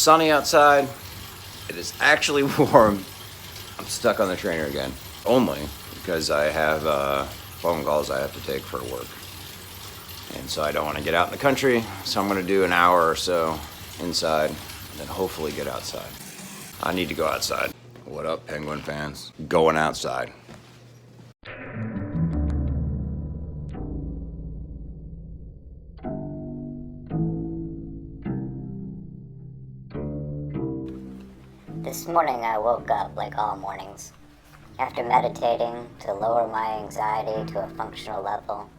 sunny outside. It is actually warm. I'm stuck on the trainer again, only because I have phone calls I have to take for work. And so I don't want to get out in the country, so I'm going to do an hour or so inside, and then hopefully get outside. I need to go outside. What up, Penguin fans? Going outside. This morning I woke up like all mornings. After meditating to lower my anxiety to a functional level,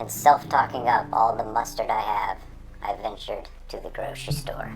and self-talking up all the mustard I have, I ventured to the grocery store.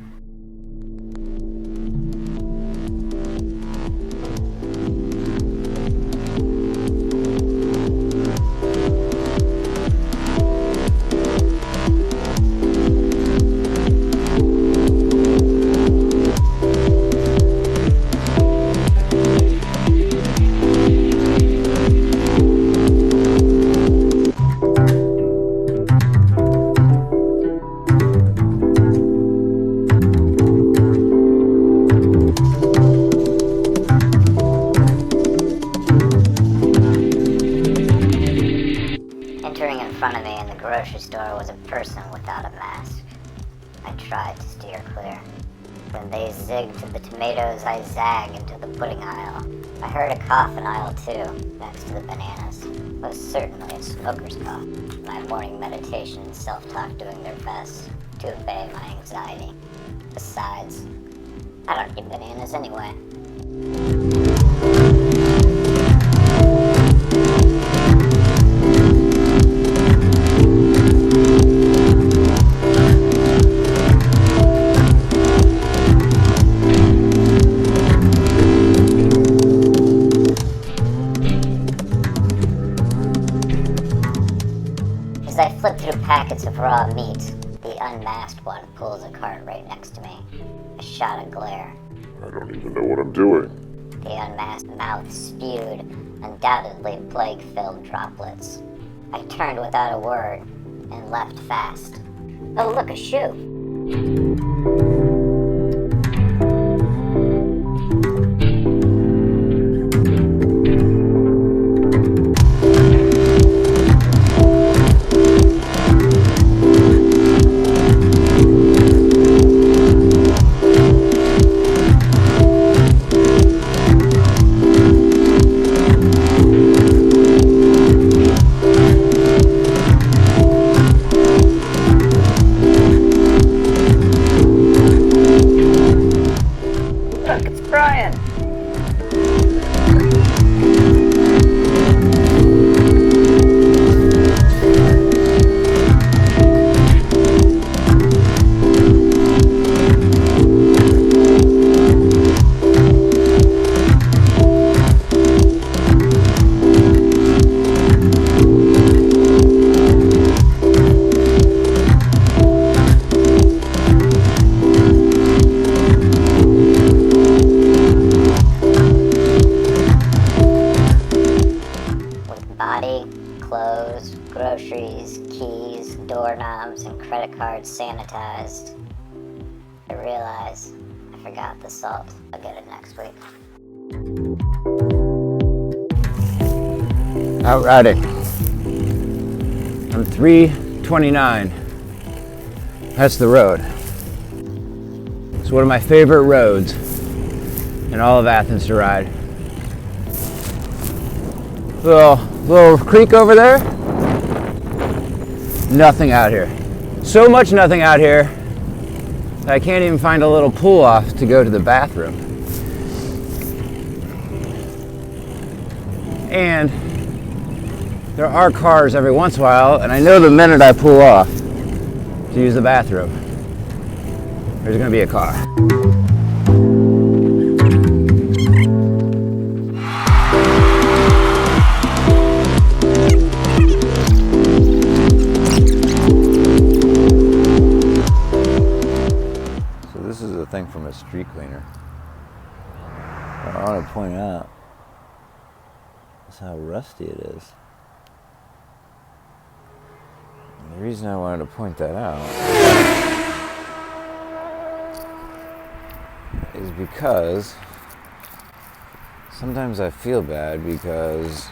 Entering in front of me in the grocery store was a person without a mask. I tried to steer clear. When they zigged to the tomatoes, I zagged into the pudding aisle. I heard a cough in aisle 2, next to the bananas. Most certainly a smoker's cough. My morning meditation and self-talk doing their best to obey my anxiety. Besides, I don't eat bananas anyway. As I flip through packets of raw meat, the unmasked one pulls a cart right next to me. A shot of glare. I don't even know what I'm doing. The unmasked mouth spewed undoubtedly plague-filled droplets. I turned without a word and left fast. Oh, look, a shoe. Look, it's Brian. Body, clothes, groceries, keys, doorknobs, and credit cards sanitized. I realize I forgot the salt. I'll get it next week. Out riding. I'm 329. That's the road. It's one of my favorite roads in all of Athens to ride. Little creek over there. Nothing out here. So much nothing out here that I can't even find a little pull off to go to the bathroom. And there are cars every once in a while, and I know the minute I pull off to use the bathroom, there's gonna be a car. This is a thing from a street cleaner. What I want to point out is how rusty it is. And the reason I wanted to point that out is because sometimes I feel bad because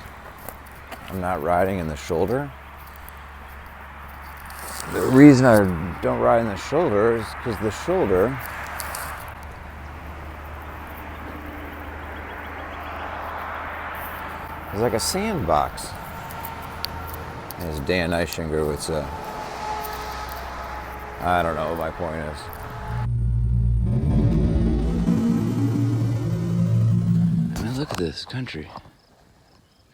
I'm not riding in the shoulder. The reason I don't ride in the shoulder is because the shoulder is like a sandbox. As Dan Eischinger would say. I don't know what my point is. I mean, look at this country.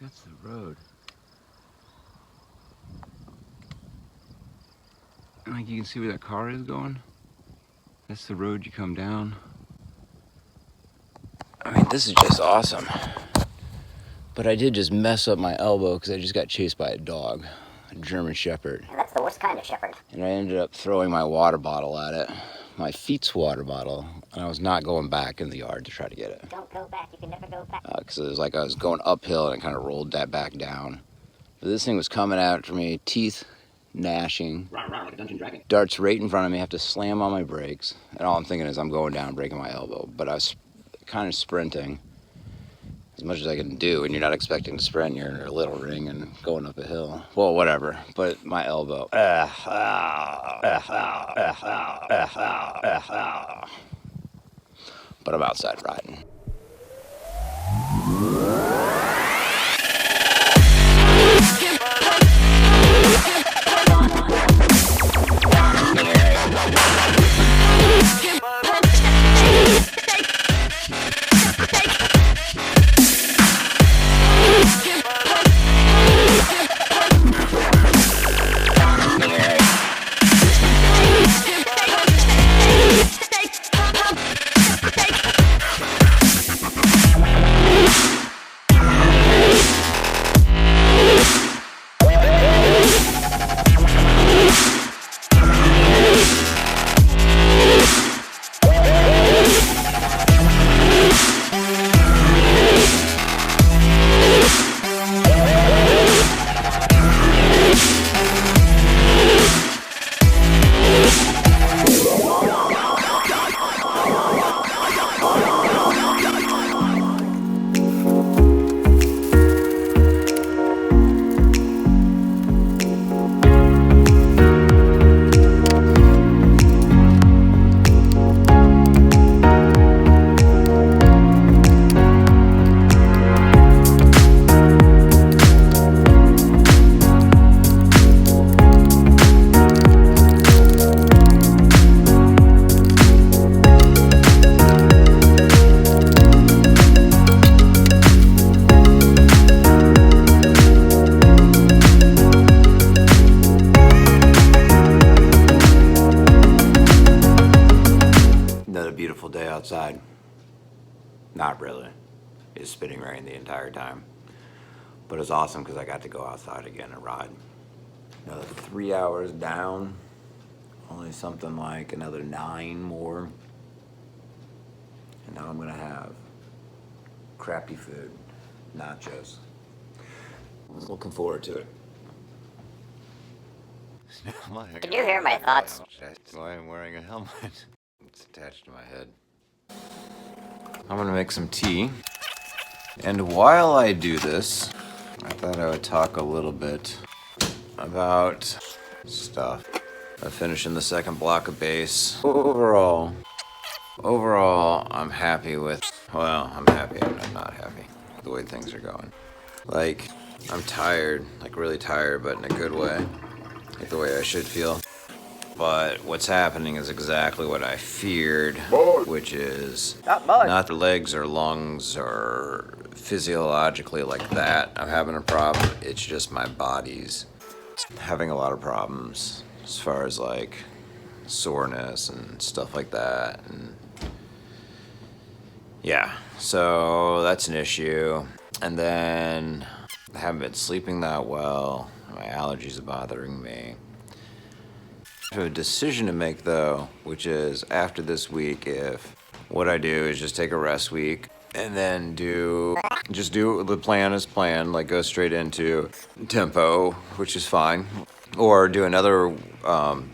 That's the road. And like you can see where that car is going. That's the road you come down. I mean, this is just awesome. But I did just mess up my elbow because I just got chased by a dog, a German Shepherd. And that's the worst kind of shepherd. And I ended up throwing my water bottle at it, my Feet's water bottle, and I was not going back in the yard to try to get it. Don't go back. You can never go back. Because it was like I was going uphill and it kind of rolled that back down. But this thing was coming after me, teeth gnashing, Like a dungeon dragon. darts right in front of me. I have to slam on my brakes. And all I'm thinking is I'm going down, breaking my elbow. But I was kind of sprinting as much as I can do. And you're not expecting to sprint. You're in a little ring and going up a hill. Well, whatever. But my elbow. But I'm outside riding. Beautiful day outside. Not really. It's spitting rain the entire time. But it's awesome because I got to go outside again and ride. Another 3 hours down. Only something like another 9 more. And now I'm gonna have crappy food, nachos. I'm looking forward to it. Did you hear my thoughts? That's why I'm wearing a helmet. It's attached to my head. I'm gonna make some tea. And while I do this, I thought I would talk a little bit about stuff. I'm finishing the second block of base. Overall, I'm happy with, well, I'm happy and I'm not happy with the way things are going. Like, I'm tired, like really tired, but in a good way. Like the way I should feel. But what's happening is exactly what I feared, which is not the legs or lungs or physiologically like that. I'm having a problem. It's just my body's having a lot of problems as far as like soreness and stuff like that. And yeah, so that's an issue. And then I haven't been sleeping that well. My allergies are bothering me. I have a decision to make though, which is after this week, if what I do is just take a rest week and then do the plan as planned, like go straight into tempo, which is fine, or do another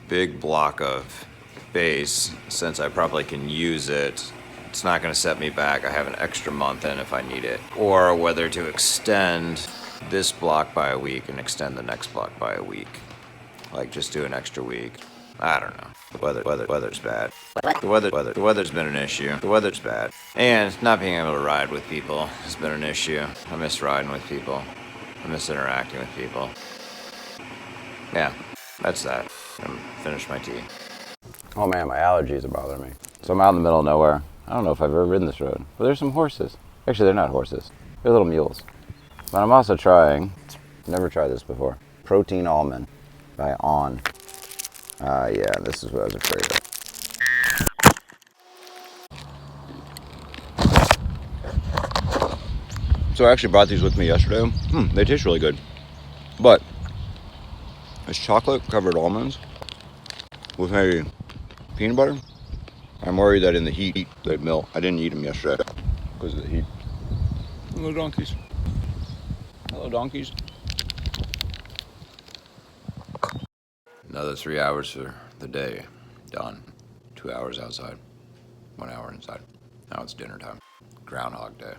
big block of base since I probably can use it it's not going to set me back. I have an extra month in if I need it. Or whether to extend this block by a week and extend the next block by a week. Like just do an extra week. I don't know. The weather's bad. The weather's been an issue. The weather's bad. And not being able to ride with people has been an issue. I miss riding with people. I miss interacting with people. Yeah, that's that. I'm finished my tea. Oh man, my allergies are bothering me. So I'm out in the middle of nowhere. I don't know if I've ever ridden this road. But there's some horses. Actually, they're not horses. They're little mules. But I'm also trying, never tried this before, Protein Almond by On. Yeah, this is what I was afraid of. So I actually brought these with me yesterday. They taste really good. But it's chocolate covered almonds with maybe peanut butter. I'm worried that in the heat they'd melt. I didn't eat them yesterday because of the heat. Hello, donkeys. Hello, donkeys. Another 3 hours for the day. Done. 2 hours outside. 1 hour inside. Now it's dinner time. Groundhog Day.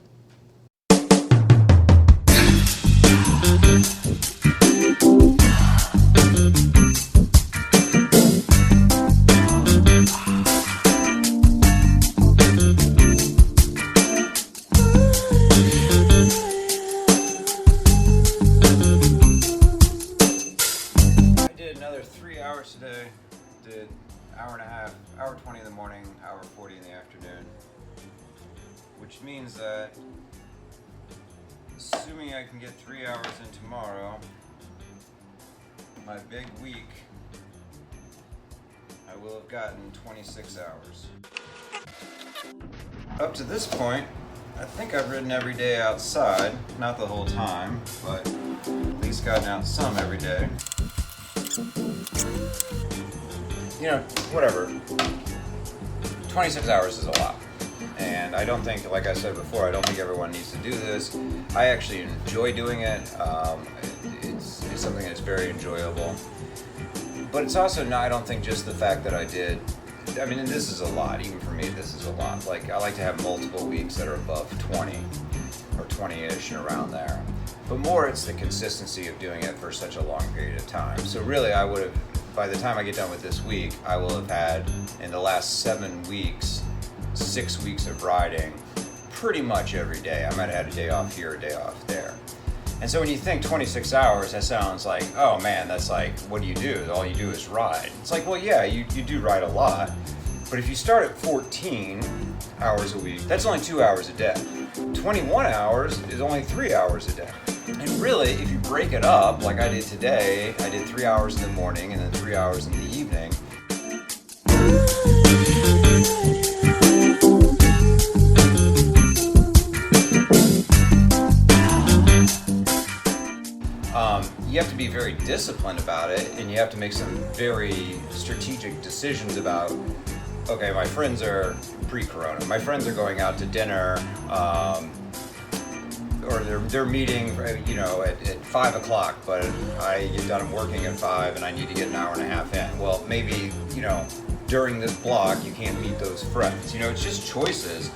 Today, did hour and a half, hour 20 in the morning, hour 40 in the afternoon, which means that assuming I can get 3 hours in tomorrow, my big week, I will have gotten 26 hours. Up to this point, I think I've ridden every day outside, not the whole time, but at least gotten out some every day. You know, whatever. 26 hours is a lot. And I don't think, like I said before, I don't think everyone needs to do this. I actually enjoy doing it. It's something that's very enjoyable. But it's also not, I don't think just the fact that I did, I mean, and this is a lot. Even for me, this is a lot. Like, I like to have multiple weeks that are above 20 or 20-ish and around there. But more, it's the consistency of doing it for such a long period of time. So really, I would have, by the time I get done with this week, I will have had, in the last 7 weeks, 6 weeks of riding pretty much every day. I might have had a day off here, a day off there. And so when you think 26 hours, that sounds like, oh man, that's like, what do you do? All you do is ride. It's like, well, yeah, you do ride a lot. But if you start at 14 hours a week, that's only 2 hours a day. 21 hours is only 3 hours a day. And really, if you break it up, like I did today, I did 3 hours in the morning and then 3 hours in the evening. You have to be very disciplined about it, and you have to make some very strategic decisions about, okay, my friends are pre-corona. My friends are going out to dinner, or they're meeting, you know, at 5 o'clock, but I get done working at 5 and I need to get an hour and a half in. Well, maybe, you know, during this block you can't meet those friends. You know, it's just choices.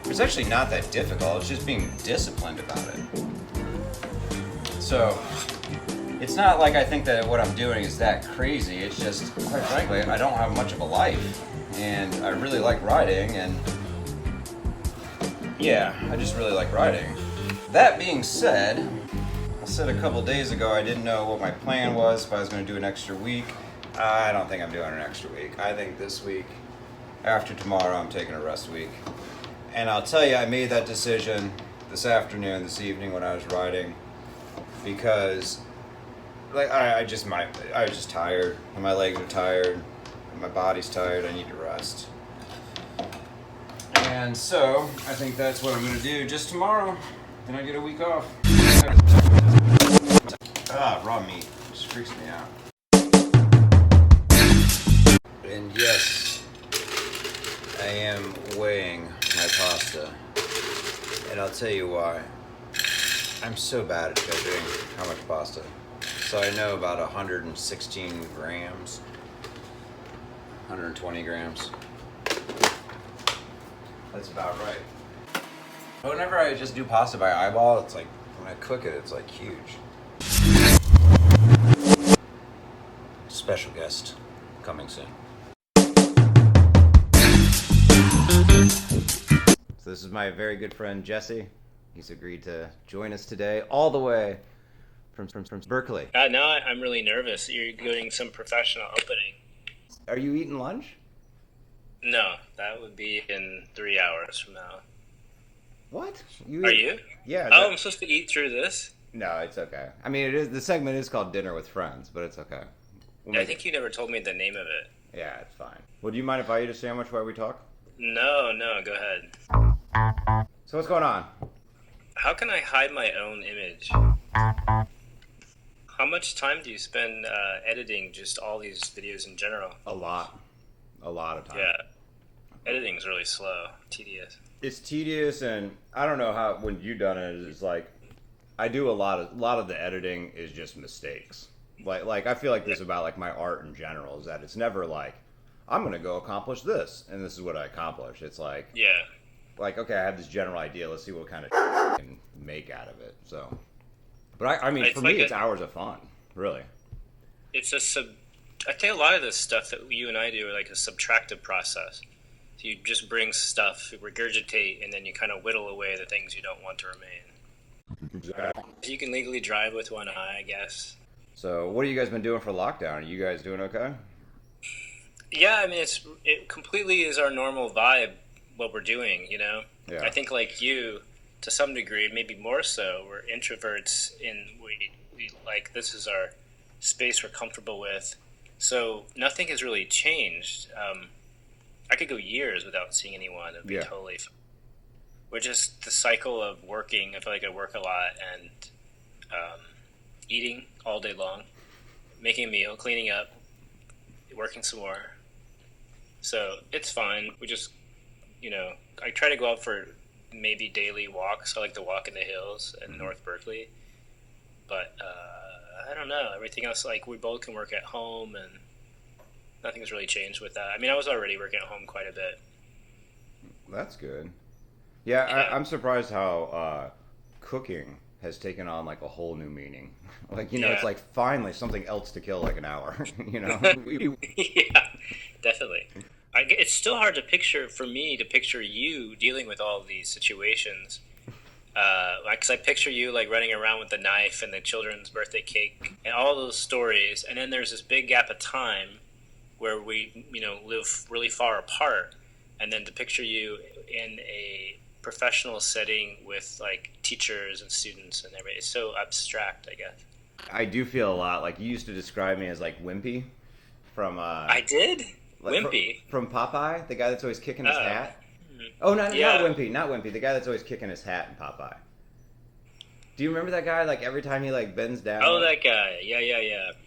It's actually not that difficult. It's just being disciplined about it. So it's not like I think that what I'm doing is that crazy. It's just, quite frankly, I don't have much of a life, and I really like riding, and yeah, I just really like riding. That being said, I said a couple days ago I didn't know what my plan was, if I was going to do an extra week. I don't think I'm doing an extra week. I think this week, after tomorrow, I'm taking a rest week. And I'll tell you, I made that decision this afternoon, this evening when I was riding, because like I was just tired, and my legs are tired, and my body's tired. I need to rest. And so I think that's what I'm going to do just tomorrow. Then I get a week off. Raw meat just freaks me out. And yes, I am weighing my pasta, and I'll tell you why. I'm so bad at judging how much pasta. So I know about 116 grams, 120 grams. That's about right. Whenever I just do pasta by eyeball, it's like, when I cook it, it's like huge. Special guest coming soon. So this is my very good friend Jesse. He's agreed to join us today, all the way from Berkeley. Now I'm really nervous. You're doing some professional opening. Are you eating lunch? No, that would be in 3 hours from now. What? Are you? Yeah. Oh, I'm supposed to eat through this? No, it's okay. I mean, it is. The segment is called Dinner with Friends, but it's okay. I think you never told me the name of it. Yeah, it's fine. Well, do you mind if I eat a sandwich while we talk? No, go ahead. So what's going on? How can I hide my own image? How much time do you spend editing just all these videos in general? A lot of time. Yeah. Editing's really slow, tedious. It's tedious, and I don't know how when you've done it. It's like I do a lot of the editing is just mistakes. Like I feel like this about like my art in general is that it's never like I'm gonna go accomplish this and this is what I accomplish. It's like okay, I have this general idea. Let's see what kind of I can make out of it. So, but I mean, for me, it's hours of fun, really. It's I think a lot of this stuff that you and I do are like a subtractive process. So you just bring stuff, regurgitate, and then you kind of whittle away the things you don't want to remain. Exactly. So you can legally drive with one eye, I guess. So what have you guys been doing for lockdown? Are you guys doing okay? Yeah, I mean, it completely is our normal vibe, what we're doing, you know? Yeah. I think like you, to some degree, maybe more so, we're introverts and we like, this is our space we're comfortable with. So nothing has really changed. I could go years without seeing anyone. It would be totally fine. We're just the cycle of working. I feel like I work a lot and eating all day long, making a meal, cleaning up, working some more. So it's fine. We just, I try to go out for maybe daily walks. I like to walk in the hills in North Berkeley. But I don't know. Everything else, like we both can work at home and nothing's really changed with that. I mean, I was already working at home quite a bit. That's good. Yeah. I'm surprised how cooking has taken on like a whole new meaning. Like, it's like finally something else to kill like an hour, Yeah, definitely. It's still hard to picture, for me, to picture you dealing with all of these situations. Because I picture you like running around with the knife and the children's birthday cake and all those stories. And then there's this big gap of time where we, live really far apart. And then to picture you in a professional setting with like teachers and students and everything, it's so abstract, I guess. I do feel a lot like you used to describe me as like Wimpy from I did? like, Wimpy? From Popeye, the guy that's always kicking his hat. Oh, not Wimpy, the guy that's always kicking his hat in Popeye. Do you remember that guy? Like every time he like bends down. Oh, that guy. Yeah.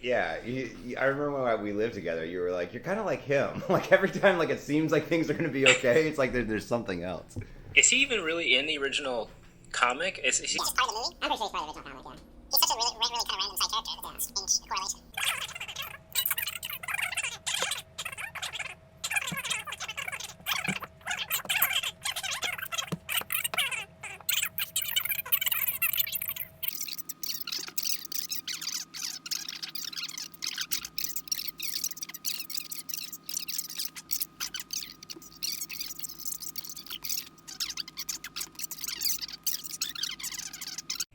Yeah, I remember when we lived together. You were like, you're kind of like him. Like every time, like it seems like things are gonna be okay. It's like there's something else. Is he even really in the original comic? Is he? Part of the movie? I'm pretty sure he's part of the original comic. Yeah. He's such a really kind of random side character with a strange correlation.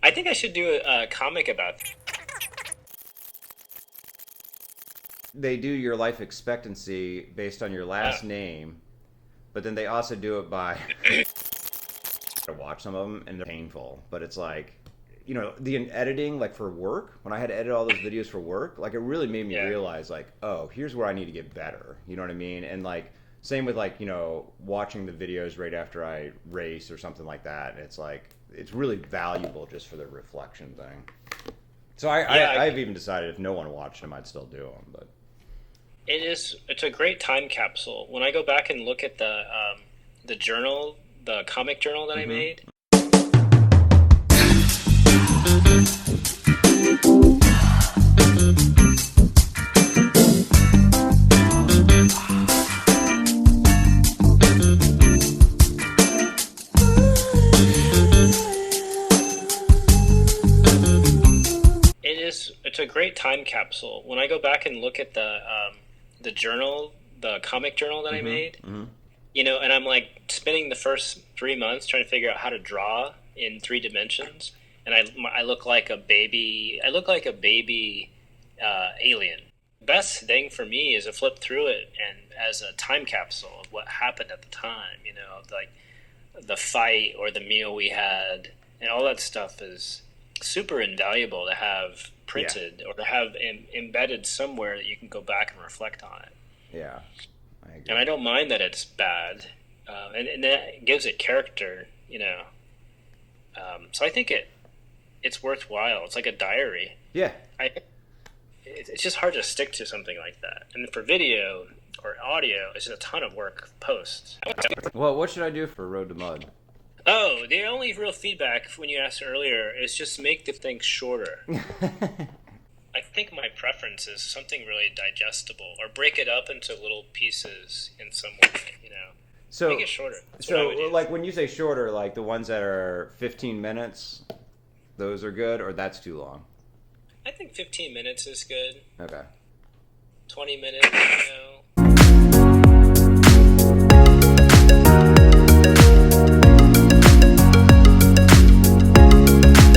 I think I should do a comic about that. They do your life expectancy based on your last name, but then they also do it by to watch some of them, and they're painful. But it's like, the editing, like for work, when I had to edit all those videos for work, like it really made me realize, like, oh, here's where I need to get better. You know what I mean? And like, same with like, watching the videos right after I race or something like that. It's like, it's really valuable just for the reflection thing. So I've even decided if no one watched them, I'd still do them. But it's a great time capsule. When I go back and look at the journal, the comic journal that I made. a great time capsule. When I go back and look at the journal, the comic journal that I made, you know, and I'm like spending the first 3 months trying to figure out how to draw in 3 dimensions, and I look like a baby. I look like a baby alien. Best thing for me is to flip through it and as a time capsule of what happened at the time. You know, like the fight or the meal we had, and all that stuff is super invaluable to have printed or to have embedded somewhere that you can go back and reflect on it. Yeah, I agree. And I don't mind that it's bad, and that gives it character, you know. So I think it's worthwhile. It's like a diary. Yeah. It's just hard to stick to something like that. And for video or audio, it's just a ton of work post. Well, what should I do for Road to Mud? Oh, the only real feedback when you asked earlier is just make the thing shorter. I think my preference is something really digestible, or break it up into little pieces in some way, you know. So Make it shorter. That's what I would do. like when you say shorter, like the ones that are 15 minutes, those are good, or that's too long? I think 15 minutes is good. Okay. 20 minutes, you know.